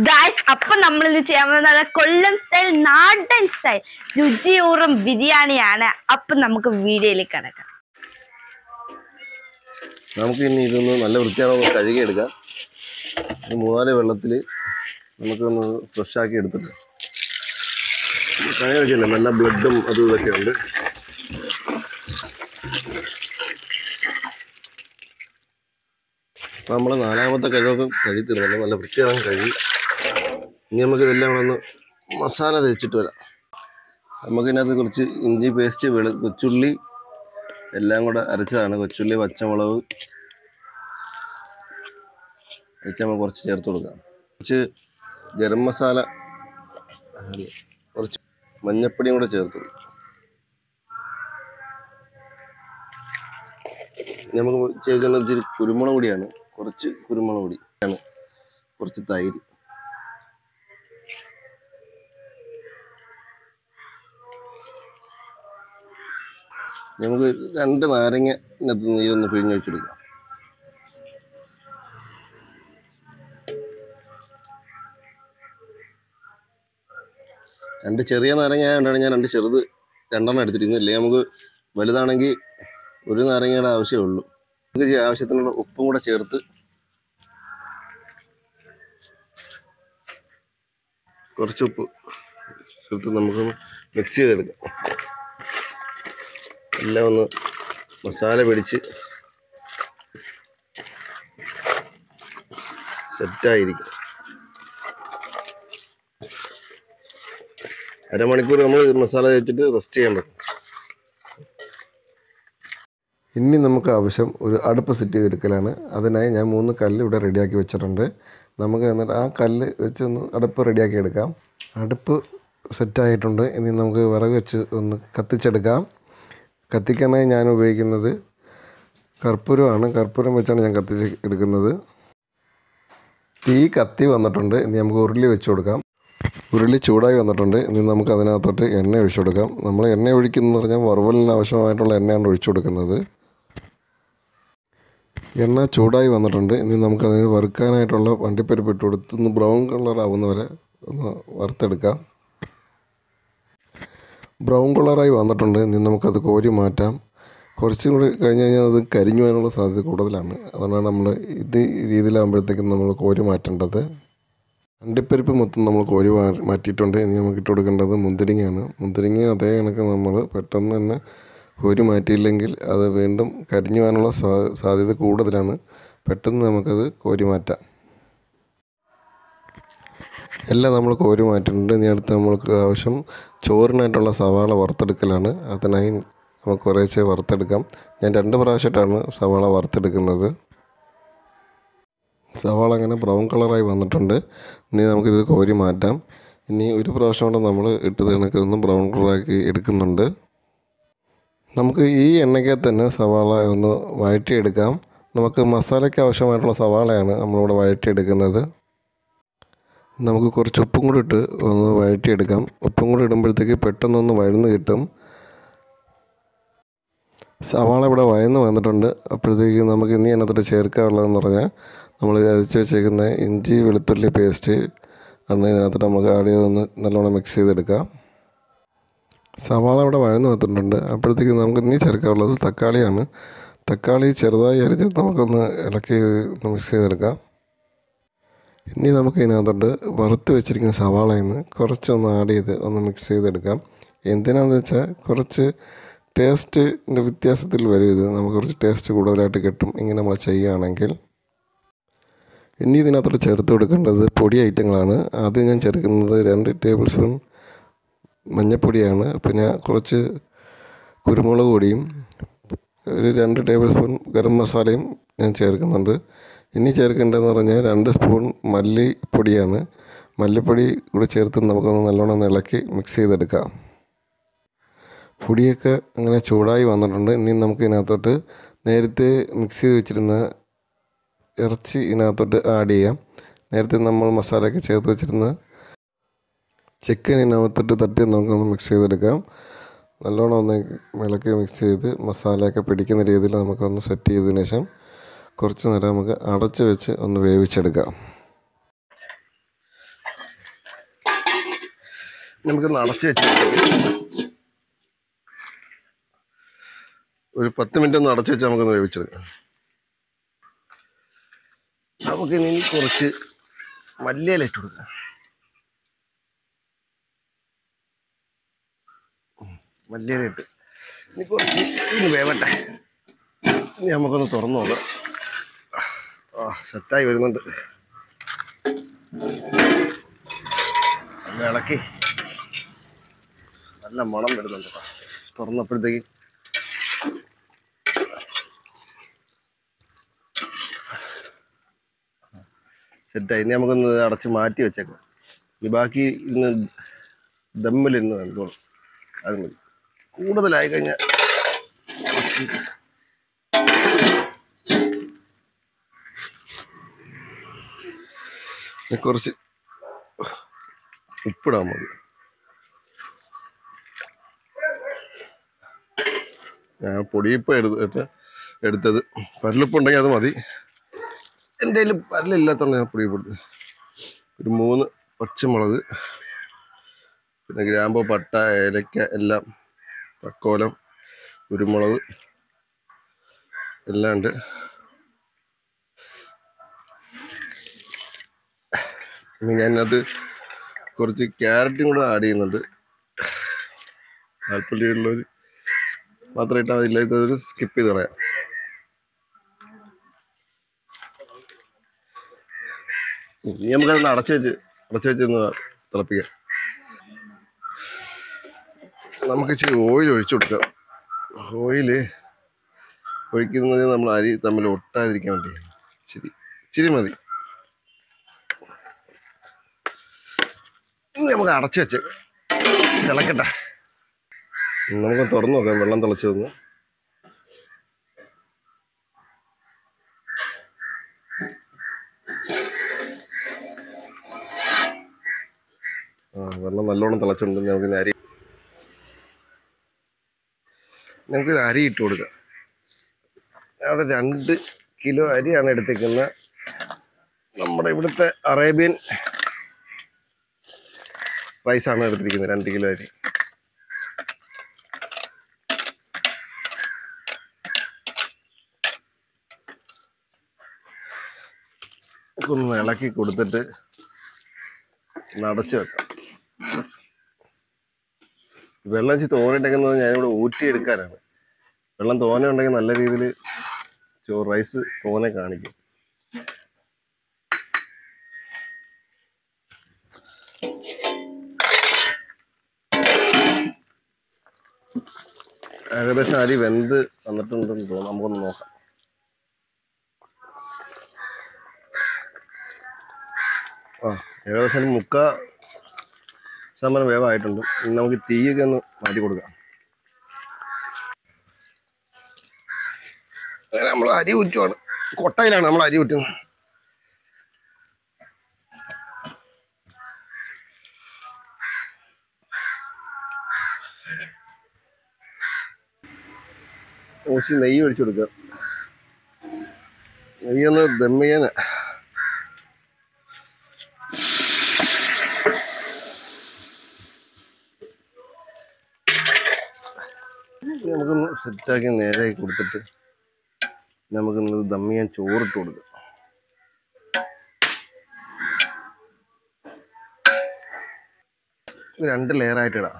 Guys, അപ്പം നമ്മൾ ഇത് ചെയ്യാൻ പോകുന്നത് കൊല്ലം സ്റ്റൈൽ, നാടൻ സ്റ്റൈൽ രുചിയൂറും ബിരിയാണിയാണ്. അപ്പം നമുക്ക് വീഡിയോയിലേക്ക് കിടക്കാം. നമുക്ക് ഇനി ഇതൊന്ന് നല്ല വൃത്തിയാണോ കഴുകിയെടുക്കാം. 3-4 വെള്ളത്തിൽ നമുക്കൊന്ന് ഫ്രഷാക്കി എടുത്തിട്ട് കഴുകില്ല, നല്ല ബ്ലഡും അതും ഇതൊക്കെ ഉണ്ട്. അപ്പോൾ നമ്മൾ 4ാമത്തെ കഴുകൊക്കെ കഴുകിത്തരുന്നുണ്ട്. നല്ല വൃത്തിയാകാൻ കഴുകി. ഇനി നമുക്കിതെല്ലാം കൂടെ ഒന്ന് മസാല തേച്ചിട്ട് വരാം. നമുക്കിതിനകത്ത് കുറച്ച് ഇഞ്ചി പേസ്റ്റ്, കൊച്ചുള്ളി എല്ലാം കൂടെ അരച്ചതാണ്. കൊച്ചുള്ളി, പച്ചമുളക് അരച്ച് നമ്മൾ കുറച്ച് ചേർത്ത് കൊടുക്കാം. കുറച്ച് ഗരം മസാല, കുറച്ച് മഞ്ഞപ്പൊടിയും കൂടെ ചേർത്ത് കൊടുക്കാം. നമുക്ക് ചേർക്കുന്ന ഇച്ചിരി കുരുമുളക് പൊടിയാണ്, കുറച്ച് കുരുമുളക് പൊടി ആണ്, കുറച്ച് തൈര്, നമുക്ക് 2 നാരങ്ങ നീരൊന്ന് പിഴിഞ്ഞ് വെച്ചെടുക്കാം. രണ്ട് ചെറിയ നാരങ്ങ ആയതുകൊണ്ടാണ് ഞാൻ 2 ചെറുത് 2 എടുത്തിരുന്നു. ഇല്ലെങ്കിൽ നമുക്ക് വലുതാണെങ്കിൽ 1 നാരങ്ങയുടെ ആവശ്യമേ ഉള്ളൂ. നമുക്ക് ആവശ്യത്തിനുള്ള ഉപ്പും കൂടെ ചേർത്ത് കുറച്ച് ഉപ്പ് ചേർത്ത് നമുക്കൊന്ന് മിക്സ് ചെയ്തെടുക്കാം. എല്ലാം ഒന്ന് മസാല പിടിച്ച് സെറ്റായിരിക്കും. അരമണിക്കൂർ നമ്മൾ മസാല തേച്ചിട്ട് റെസ്റ്റ് ചെയ്യാൻ പറ്റും. ഇനി നമുക്ക് ആവശ്യം ഒരു അടുപ്പ് സെറ്റ് ചെയ്തെടുക്കലാണ്. അതിനായി ഞാൻ 3 കല്ല് ഇവിടെ റെഡിയാക്കി വെച്ചിട്ടുണ്ട്. നമുക്ക് എന്നിട്ട് ആ കല്ല് വെച്ച് ഒന്ന് അടുപ്പ് റെഡിയാക്കി എടുക്കാം. അടുപ്പ് സെറ്റായിട്ടുണ്ട്. ഇനി നമുക്ക് വിറക് വെച്ച് ഒന്ന് കത്തിച്ചെടുക്കാം. കത്തിക്കാനായി ഞാൻ ഉപയോഗിക്കുന്നത് കർപ്പൂരമാണ്. കർപ്പൂരം വെച്ചാണ് ഞാൻ കത്തിച്ച് എടുക്കുന്നത്. തീ കത്തി വന്നിട്ടുണ്ട്. ഇനി നമുക്ക് ഉരുളി വെച്ച് കൊടുക്കാം. ഉരുളി ചൂടായി വന്നിട്ടുണ്ട്. ഇനി നമുക്ക് അതിനകത്തോട്ട് എണ്ണ ഒഴിച്ചു കൊടുക്കാം. നമ്മൾ എണ്ണ ഒഴിക്കുന്നതെന്ന് പറഞ്ഞാൽ വറവലിന് ആവശ്യമായിട്ടുള്ള എണ്ണയാണ് ഒഴിച്ചു കൊടുക്കുന്നത്. എണ്ണ ചൂടായി വന്നിട്ടുണ്ട്. ഇനി നമുക്കതിന് വറുക്കാനായിട്ടുള്ള വണ്ടിപ്പരിപ്പ് ഇട്ട് കൊടുത്ത് ഒന്ന് ബ്രൗൺ കളർ ആവുന്നവരെ ഒന്ന് വറുത്തെടുക്കാം. ബ്രൗൺ കളറായി വന്നിട്ടുണ്ട്. ഇനി നമുക്കത് കോരി മാറ്റാം. കുറച്ചും കൂടി കഴിഞ്ഞ് കഴിഞ്ഞാൽ അത് കരിഞ്ഞു പോകാനുള്ള സാധ്യത കൂടുതലാണ്. അതുകൊണ്ടാണ് നമ്മൾ ഇത് രീതിയിലാകുമ്പോഴത്തേക്കും നമ്മൾ കോരി മാറ്റേണ്ടത്. അണ്ടിപ്പരിപ്പ് മൊത്തം നമ്മൾ കോരി മാറ്റിയിട്ടുണ്ട്. ഇനി നമുക്ക് ഇട്ട് കൊടുക്കേണ്ടത് മുന്തിരിങ്ങയാണ്. മുന്തിരിങ്ങ അതേ കണക്ക് നമ്മൾ പെട്ടെന്ന് തന്നെ കോരി മാറ്റിയില്ലെങ്കിൽ അത് വീണ്ടും കരിഞ്ഞു പോകാനുള്ള സാധ്യത കൂടുതലാണ്. പെട്ടെന്ന് നമുക്കത് കോരി മാറ്റാം. എല്ലാം നമ്മൾ കോരി മാറ്റിയിട്ടുണ്ട്. ഇനി അടുത്ത് നമ്മൾക്ക് ആവശ്യം ചോറിനായിട്ടുള്ള സവാള വറുത്തെടുക്കലാണ്. അതിനായി നമുക്ക് കുറേശ്ശെ വറുത്തെടുക്കാം. ഞാൻ 2 പ്രാവശ്യമായിട്ടാണ് സവാള വറുത്തെടുക്കുന്നത്. സവാള അങ്ങനെ ബ്രൗൺ കളറായി വന്നിട്ടുണ്ട്. ഇനി നമുക്കിത് കോരി മാറ്റാം. ഇനി ഒരു പ്രാവശ്യം കൊണ്ട് നമ്മൾ ഇട്ടത് കണക്കൊന്ന് ബ്രൗൺ കളറാക്കി എടുക്കുന്നുണ്ട്. നമുക്ക് ഈ എണ്ണയ്ക്ക് തന്നെ സവാള ഒന്ന് വഴറ്റിയെടുക്കാം. നമുക്ക് മസാലയ്ക്ക് ആവശ്യമായിട്ടുള്ള സവാളയാണ് നമ്മളിവിടെ വഴറ്റിയെടുക്കുന്നത്. നമുക്ക് കുറച്ച് ഉപ്പും കൂടി ഇട്ട് ഒന്ന് വഴറ്റിയെടുക്കാം. ഉപ്പും കൂടി ഇടുമ്പോഴത്തേക്ക് പെട്ടെന്നൊന്ന് വഴന്ന് കിട്ടും. സവാള ഇവിടെ വഴന്ന് വന്നിട്ടുണ്ട്. അപ്പോഴത്തേക്ക് നമുക്ക് ഇനി അതിനകത്തോട്ട് ചേർക്കാനുള്ളതെന്ന് പറഞ്ഞാൽ നമ്മൾ അരച്ച് വെച്ചേക്കുന്ന ഇഞ്ചി വെളുത്തുള്ളി പേസ്റ്റ് ആണ് ഇതിനകത്തോട്ട് നമുക്ക് ആഡ് ചെയ്തൊന്ന് നല്ലോണം മിക്സ് ചെയ്തെടുക്കാം. സവാള ഇവിടെ വഴന്ന് വന്നിട്ടുണ്ട്. അപ്പോഴത്തേക്ക് നമുക്ക് ഇനി ചേർക്കാനുള്ളത് തക്കാളിയാണ്. തക്കാളി ചെറുതായി അരിഞ്ഞ് നമുക്കൊന്ന് ഇളക്കി മിക്സ് ചെയ്തെടുക്കാം. ഇനി നമുക്ക് ഇതിനകത്തോട്ട് വറുത്ത് വെച്ചിരിക്കുന്ന സവാളയിൽ നിന്ന് കുറച്ചൊന്ന് ആഡ് ചെയ്ത് ഒന്ന് മിക്സ് ചെയ്തെടുക്കാം. എന്തിനാണെന്ന് വെച്ചാൽ കുറച്ച് ടേസ്റ്റിൻ്റെ വ്യത്യാസത്തിൽ വരും. ഇത് നമുക്ക് കുറച്ച് ടേസ്റ്റ് കൂടുതലായിട്ട് കിട്ടും ഇങ്ങനെ നമ്മൾ ചെയ്യുകയാണെങ്കിൽ. ഇനി ഇതിനകത്തോട്ട് ചേർത്ത് കൊടുക്കേണ്ടത് പൊടി ഐറ്റങ്ങളാണ്. ആദ്യം ഞാൻ ചേർക്കുന്നത് 2 ടേബിൾ സ്പൂൺ മഞ്ഞൾപ്പൊടിയാണ്. പിന്നെ കുറച്ച് കുരുമുളക് പൊടിയും ഒരു 2 ടേബിൾ സ്പൂൺ ഗരം മസാലയും ഞാൻ ചേർക്കുന്നുണ്ട്. ഇനി ചേർക്കേണ്ടതെന്ന് പറഞ്ഞാൽ 2 സ്പൂൺ മല്ലിപ്പൊടിയാണ്. മല്ലിപ്പൊടി കൂടി ചേർത്ത് നമുക്കൊന്ന് നല്ലോണം ഇളക്കി മിക്സ് ചെയ്തെടുക്കാം. പൊടിയൊക്കെ അങ്ങനെ ചൂടായി വന്നിട്ടുണ്ട്. ഇനി നമുക്ക് ഇതിനകത്തോട്ട് നേരത്തെ മിക്സ് ചെയ്ത് വെച്ചിരുന്ന ഇറച്ചി ഇതിനകത്തോട്ട് ആഡ് ചെയ്യാം. നേരത്തെ നമ്മൾ മസാലയൊക്കെ ചേർത്ത് വെച്ചിരുന്ന ചിക്കൻ ഇതിനകത്തോട്ട് തട്ടി നമുക്കൊന്ന് മിക്സ് ചെയ്തെടുക്കാം. നല്ലോണം ഒന്ന് ഇളക്കി മിക്സ് ചെയ്ത് മസാലയൊക്കെ പിടിക്കുന്ന രീതിയിൽ നമുക്കൊന്ന് സെറ്റ് ചെയ്തതിന് ശേഷം കുറച്ച് നേരം നമുക്ക് അടച്ച് വെച്ച് ഒന്ന് വേവിച്ചെടുക്കാം. നമുക്കൊന്ന് അടച്ചു വെച്ച് ഒരു 10 മിനിറ്റ് ഒന്ന് അടച്ചു വെച്ച് നമുക്കൊന്ന് വേവിച്ചെടുക്കാം. നമുക്ക് ഇനി കുറച്ച് മല്ലിയില ഇട്ട് കൊടുക്കാം. മല്ലിയില ഇട്ട് ഇനി കുറച്ച് ഇനി വേവട്ടെ. ഇനി നമുക്കൊന്ന് തുറന്നു നോക്കാം. സെറ്റായി വരുന്നുണ്ട്. ഒന്ന് ഇളക്കി നല്ല മണം വരുന്നുണ്ട്. തുറന്നപ്പോഴത്തേക്ക് സെറ്റായി. ഇനി നമുക്കൊന്ന് അടച്ച് മാറ്റി വെച്ചേക്കാം. ഇനി ബാക്കി ഇന്ന് ദമ്മിലിരുന്ന് കണ്ടോളും. അത് മതി. കൂടുതലായി കഴിഞ്ഞാൽ കുറച്ച് ഉപ്പിടാൻ മതി. ഞാൻ പൊടിയിപ്പം എടുത്തത്. പരലുപ്പുണ്ടെങ്കിൽ അത് മതി. എൻ്റെ കയ്യിൽ പരലില്ലാത്തതുകൊണ്ട് ഞാൻ പൊടിയിപ്പെടുന്നത്. ഒരു 3 പച്ചമുളക്, പിന്നെ ഗ്രാമ്പൂ, പട്ട, ഏലക്ക എല്ലാം, തക്കോലം, കുരുമുളക് എല്ലാം ഉണ്ട്. ഇനി ഞാനത് കുറച്ച് ക്യാരറ്റും കൂടെ ആഡ് ചെയ്യുന്നുണ്ട്. താല്പര്യമുള്ളവർ മാത്രം ഇട്ടാൽ മതി, ഇല്ലാത്തവർ സ്കിപ്പ് ചെയ്ത് കളയാം. ഇനി നമുക്കതൊന്ന് അടച്ചു വെച്ച് ഒന്ന് തിളപ്പിക്കാം. നമുക്ക് ഇച്ചിരി ഓയിൽ ഒഴിച്ചു കൊടുക്കാം. ഓയില് ഒഴിക്കുന്നത് നമ്മൾ അരി തമ്മിൽ ഒട്ടാതിരിക്കാൻ വേണ്ടി ഇച്ചിരി മതി. ഇനി നമുക്ക് അടച്ചു വെച്ച് തിളക്കട്ടെ. നമുക്ക് തുറന്നു നോക്കാം. വെള്ളം തിളച്ച് വന്നു. വെള്ളം നല്ലോണം തിളച്ചുകൊണ്ട് നമുക്കിത് അരി ഇട്ട് കൊടുക്കാം. അവിടെ 2 കിലോ അരിയാണ് എടുത്തേക്കുന്നത്. നമ്മുടെ ഇവിടുത്തെ അറേബ്യൻ റൈസാണ് എടുത്തിരിക്കുന്നത്. 2 കിലോ അരി. ഒന്ന് ഇളക്കി കൊടുത്തിട്ട് അടച്ചു വെക്കാം. വെള്ളം തോനെയുണ്ടെങ്കിൽ ഞാനിവിടെ ഊറ്റിയെടുക്കാനാണ്. വെള്ളം തോനെ ഉണ്ടെങ്കിൽ നല്ല രീതിയിൽ റൈസ് തോനെ കാണിക്കും. ഏകദേശം അരി വെന്ത് വന്നിട്ടുണ്ടെന്ന് തോന്നുന്നു. നമുക്കൊന്ന് നോക്കാം. ഏകദേശം 3/4% വേവായിട്ടുണ്ട്. ഇനി നമുക്ക് തീയൊക്കെ ഒന്ന് മാറ്റി കൊടുക്കാം. അങ്ങനെ നമ്മൾ അരി ഊറ്റുവാണ്. കൊട്ടയിലാണ് നമ്മൾ അരി ഊറ്റുന്നത്. കുറച്ച് നെയ്യ് ഒഴിച്ചു കൊടുക്കുക. നെയ്യൊന്ന് ദം ചെയ്യാൻ. നമുക്കൊന്ന് സെറ്റാക്കി നേരെയാക്കി കൊടുത്തിട്ട് നമുക്കൊന്ന് ദം ചെയ്യാൻ ചോറിട്ട് കൊടുക്കാം. ഇത് 2 ലെയറായിട്ട് ഇടാം.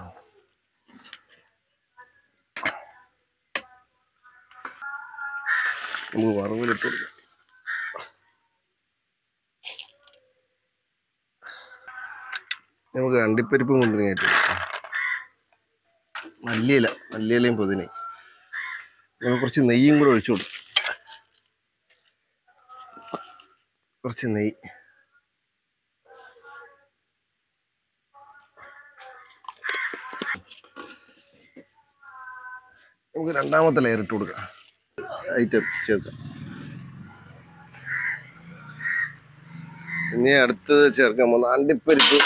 നമുക്ക് വറവിലിട്ട് കൊടുക്കാം. നമുക്ക് അണ്ടിപ്പരിപ്പ് മുന്തിരിങ്ങയിട്ട് കൊടുക്കാം. മല്ലിയിലയും പുതിനയും. നമുക്ക് കുറച്ച് നെയ്യും കൂടെ ഒഴിച്ചു കൊടുക്കും. കുറച്ച് നെയ്യ്. നമുക്ക് 2ാമത്തെ ലെയർ ഇട്ട് കൊടുക്കാം. ഐറ്റം ചേർക്കാം. ഇനി അടുത്തത് ചേർക്കാൻ പോകുന്ന അണ്ടിപ്പരിപ്പ്,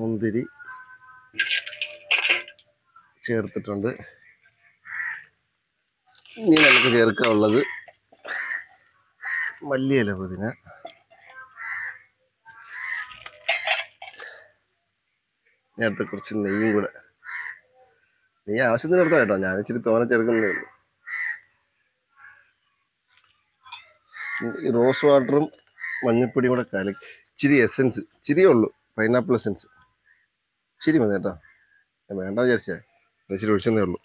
മുന്തിരി ചേർത്തിട്ടുണ്ട്. ഇനി നമുക്ക് ചേർക്കാനുള്ളത് മല്ലിയില, പുതിന, ഇനി അടുത്ത് കുറച്ച് നെയ്യും കൂടെ. നെയ്യ് ആവശ്യത്തിന് എടുത്താൽ കേട്ടോ, ഞാൻ ഇച്ചിരി തോനെ ചേർക്കുന്നേ ഉള്ളൂ. ഈ റോസ് വാട്ടറും മഞ്ഞപ്പൊടിയും കൂടെ കലക്കി ഇച്ചിരി എസെൻസ്, ഇച്ചിരിയേ ഉള്ളൂ, പൈനാപ്പിൾ എസെൻസ് ഇച്ചിരി മതി കേട്ടോ. വേണ്ട വിചാരിച്ചേ, ഇച്ചിരി ഒഴിച്ചെന്നേ ഉള്ളൂ.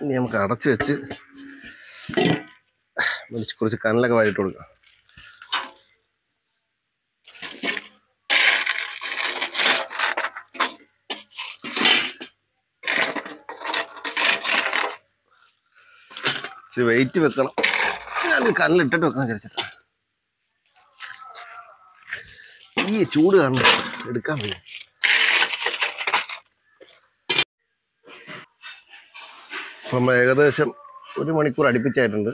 ഇനി നമുക്ക് അടച്ചു വെച്ച് കുറച്ച് കനലൊക്കെ വാരിട്ട് കൊടുക്കാം. ഇച്ചിരി വെയിറ്റ് വെക്കണം. ഞാൻ കനലിട്ടിട്ട് വെക്കാൻ വിചാരിച്ചിട്ടാ. ഈ ചൂട് കാരണം എടുക്കാൻ വയ്യ. അപ്പം ഏകദേശം 1 മണിക്കൂർ അടുപ്പിച്ചായിട്ടുണ്ട്.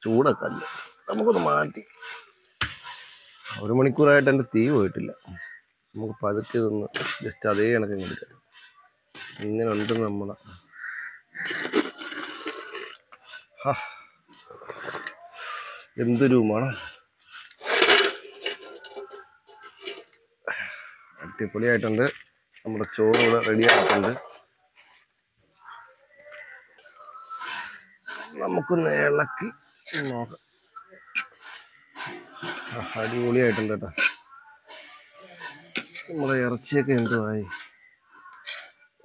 ചൂടൊക്കെ അല്ല, നമുക്കൊന്ന് മാറ്റി. 1 മണിക്കൂറായിട്ട് എൻ്റെ തീ പോയിട്ടില്ല. നമുക്ക് പതുക്കെ ഇതൊന്ന് ജസ്റ്റ് അതേ കണക്ക് എടുക്കാം. ഇങ്ങനെ ഉണ്ട് നമ്മളെ. എന്തൊരു മണം, അടിപൊളിയായിട്ടുണ്ട്. നമ്മുടെ ചോറ് ഇവിടെ റെഡി ആയിട്ടുണ്ട്. നമുക്കൊന്ന് ഇളക്കി നോക്കാം. അടിപൊളിയായിട്ടുണ്ട് കേട്ടോ. നമ്മുടെ ഇറച്ചിയൊക്കെ എന്തുവായി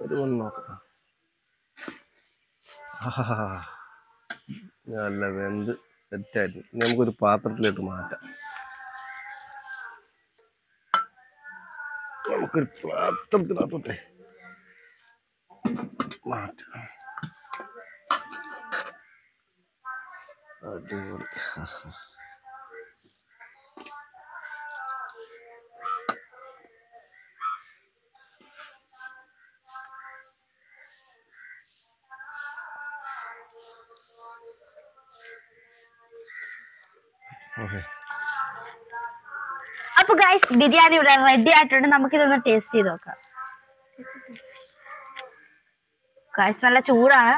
ഒരു നോക്കാം. നല്ല വെന്ത് സെറ്റായിട്ട് നമുക്കൊരു പാത്രത്തിലോട്ട് മാറ്റാം. നമുക്കൊരു പാത്രത്തിനകത്തോട്ടെ മാറ്റാം. അടിപൊളി. അപ്പൊ ഗൈസ്, ബിരിയാണി ഇവിടെ റെഡി ആയിട്ടുണ്ട്. നമുക്കിതൊന്ന് ടേസ്റ്റ് ചെയ്ത് നോക്കാം. ഗൈസ്, നല്ല ചൂടാണ്.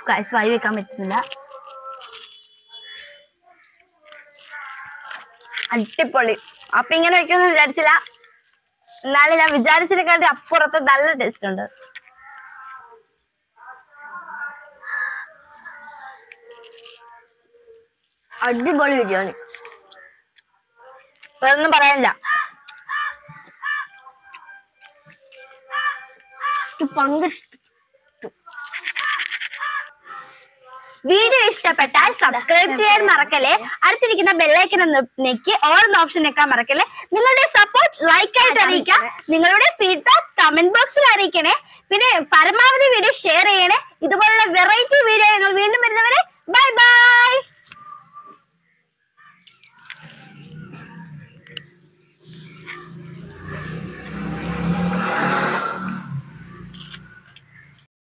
ഗൈസ്, വായി വെക്കാൻ പറ്റുന്നില്ല. അടിപൊളി. അപ്പൊ ഇങ്ങനെ വെക്കുമെന്ന് വിചാരിച്ചില്ല. എന്നാലും ഞാൻ വിചാരിച്ചതിനെക്കാട്ടി അപ്പുറത്ത് നല്ല ടേസ്റ്റ് ഉണ്ട്. അടിപൊളി ബിരിയാണി, വേറൊന്നും പറയാനില്ല. വീഡിയോ ഇഷ്ടപ്പെട്ടാൽ സബ്സ്ക്രൈബ് ചെയ്യാൻ മറക്കല്ലേ. അടുത്തിരിക്കുന്ന ബെല്ലൈക്കൻ ഒന്ന് ഞെക്കി ഓൾ ഓപ്ഷൻ ഞെക്കാൻ മറക്കല്ലേ. നിങ്ങളുടെ സപ്പോർട്ട് ലൈക്ക് ആയിട്ട് അറിയിക്കാം. നിങ്ങളുടെ ഫീഡ്ബാക്ക് കമന്റ് ബോക്സിൽ അറിയിക്കണേ. പിന്നെ പരമാവധി വീഡിയോ ഷെയർ ചെയ്യണേ. ഇതുപോലുള്ള വെറൈറ്റി വീഡിയോ